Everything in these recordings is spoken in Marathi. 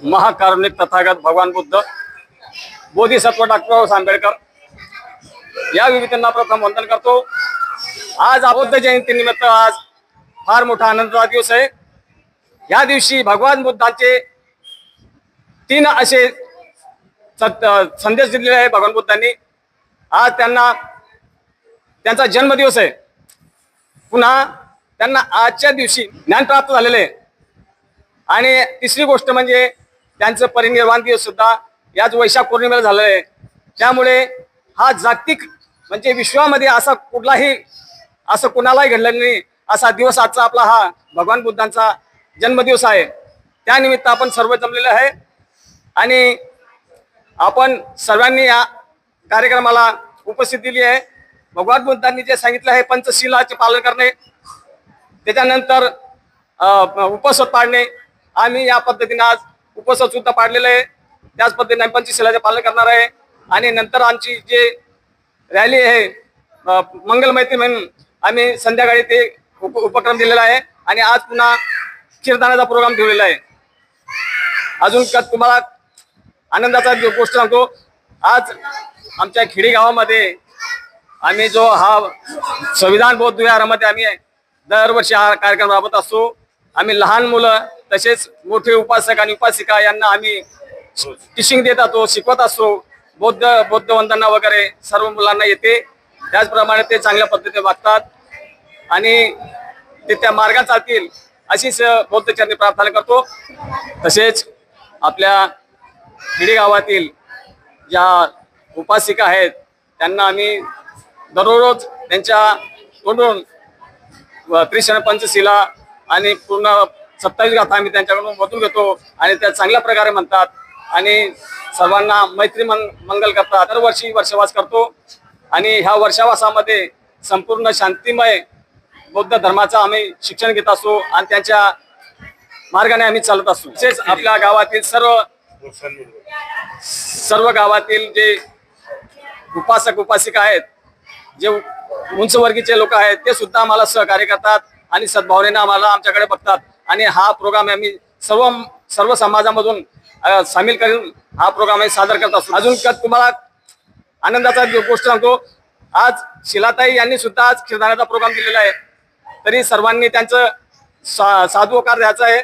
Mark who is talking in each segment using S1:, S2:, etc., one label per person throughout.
S1: महाकारुणिक तथागत भगवान बुद्ध, बोधिसत्व डॉक्टर आंबेडकर या विविधांना प्रथम वंदन करतो। आज बुद्ध जयंती निमित्त आज फार मोठा आनंदाचा दिवस आहे। या दिवशी भगवान बुद्धांचे 3 असे संदेश दिलेले आहे भगवान बुद्धांनी। आज त्यांचा जन्मदिवस आहे। पुन्हा त्यांना आजच्या दिवशी ज्ञान प्राप्त झालेले आहे। आणि तिसरी गोष्ट म्हणजे त्यांचं परिनिर्वाण दिवस सुद्धा याच वैशाख पौर्णिमेला झालेलं आहे। त्यामुळे हा जागतिक म्हणजे विश्वामध्ये असा कुणालाही घडलेला नाही असा दिवस आजचा आपला हा भगवान बुद्धांचा जन्मदिवस आहे। त्यानिमित्त आपण सर्व जमलेले आहे आणि आपण सर्वांनी या कार्यक्रमाला उपस्थित दिली आहे। भगवान बुद्धांनी जे सांगितलं आहे पंचशीलाचे पालन करणे, त्याच्यानंतर उपवास पाळणे, आम्ही या पद्धतीने आज उपवास सुद्धा पाळलेला आहे। त्याच पद्धतीने पंचशीलाचे पालन करणार आहे। आणि नंतर आमची जे रॅली आहे मंगल मैत्री म्हणून आम्ही संध्याकाळी ते उपक्रम दिलेला आहे। आणि आज पुन्हा क्षीरदानाचा प्रोग्राम ठेवलेला आहे। अजून तुम्हाला आनंदाचा गोष्ट सांगतो, आज आमच्या खेडी गावामध्ये आम्ही जो हा संविधान बौद्ध विहारामध्ये आम्ही दरवर्षी हा कार्यक्रम राबवत असतो। आम्ही लहान मुलं तसेच मोठे उपासक आणि उपासिका यांना आम्ही टीचिंग देत असतो, शिकवत असतो। बौद्ध वंदना वगैरे सर्व मुलांना येते। त्याचप्रमाणे ते चांगल्या पद्धतीने वागतात आणि ते त्या मार्गात चालतील अशीच बौद्ध चरणी प्रार्थना करतो। तसेच आपल्या खेडी गावातील ज्या उपासिका आहेत त्यांना आम्ही दररोज त्यांच्या तोंडून त्रिशरण पंचशीला आणि पूर्ण 27 गाथा आम्ही त्यांच्याकडून वतून घेतो आणि त्या चांगल्या प्रकारे म्हणतात आणि सर्वांना मैत्री मंगल करतात। दरवर्षी वर्षवास करतो आणि ह्या वर्षावासामध्ये संपूर्ण शांतिमय बौद्ध धर्माचा आम्ही शिक्षण घेत असतो आणि त्यांच्या मार्गाने आम्ही चालत असतो। तसेच आपल्या गावातील सर्व गावातील जे उपासक उपासिका आहेत, जे उंचवर्गीचे लोक आहेत, ते सुद्धा आम्हाला सहकार्य करतात आणि सद्भावनेने आम्हाला आमच्याकडे बघतात आणि हा प्रोग्राम आम्ही सर्व समाजामधून सामील करून हा प्रोग्राम सादर करत असतो। अजून तुम्हाला आनंदाचा गोष्ट सांगतो, आज शिलाताई यांनी सुद्धा आज क्षीरदानाचा प्रोग्राम दिलेला आहे। तरी सर्वांनी त्यांचं साधुकार द्यायचं आहे।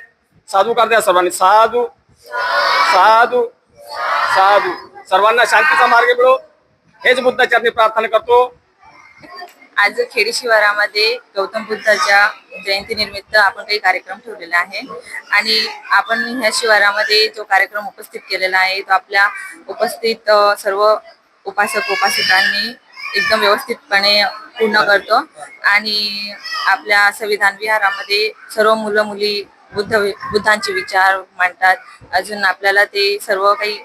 S1: साधुकार द्या सर्वांनी, साधू साधू साधू। सर्वांना शांतीचा मार्ग मिळो हेच बुद्धाचरणी प्रार्थना करतो।
S2: आज खेडी शिवारामध्ये गौतम बुद्धाच्या जयंती निमित्त आपण काही कार्यक्रम ठेवलेला आहे आणि आपण ह्या शिवारामध्ये जो कार्यक्रम उपस्थित केलेला आहे तो आपल्या उपस्थित सर्व उपासक उपासिकांनी एकदम व्यवस्थितपणे पूर्ण करतो आणि आपल्या संविधान विहारामध्ये सर्व मुलं मुली बुद्धांचे विचार मांडतात। अजून आपल्याला ते सर्व काही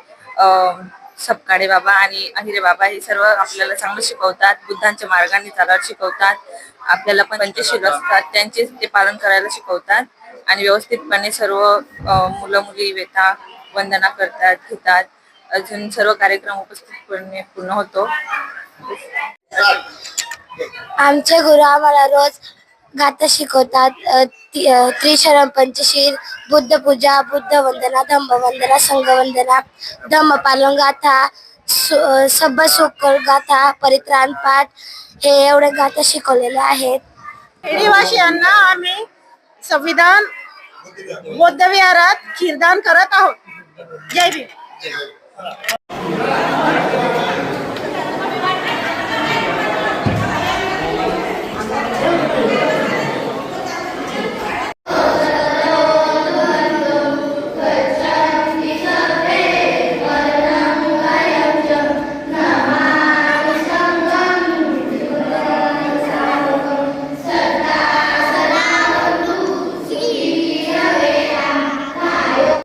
S2: सपकाळे बाबा आणि अहिरे बाबा हे सर्व आपल्याला चांगलं शिकवतात, बुद्धांच्या मार्गाने चालायला शिकवतात। आपल्याला पण पंचशील असतात त्यांचे ते पालन करायला शिकवतात आणि व्यवस्थितपणे सर्व मुलं मुली वेता वंदना करतात, घेतात। अजून सर्व कार्यक्रम उपस्थितपणे पूर्ण होतो।
S3: आमचे गुरु आम्हाला रोज गाथा शिकवतात, त्रिशरण पंचशील, बुद्ध पूजा, बुद्ध वंदना, धम्म वंदना, संघ वंदना, धम्म पालन गाथा, सब सुख गाथा, परित्राण पाठ हे एवढे गाथा शिकवलेले आहेत।
S4: खेडीवासियांना आम्ही संविधान बौद्ध विहारात क्षीरदान करत आहोत। जय भीम।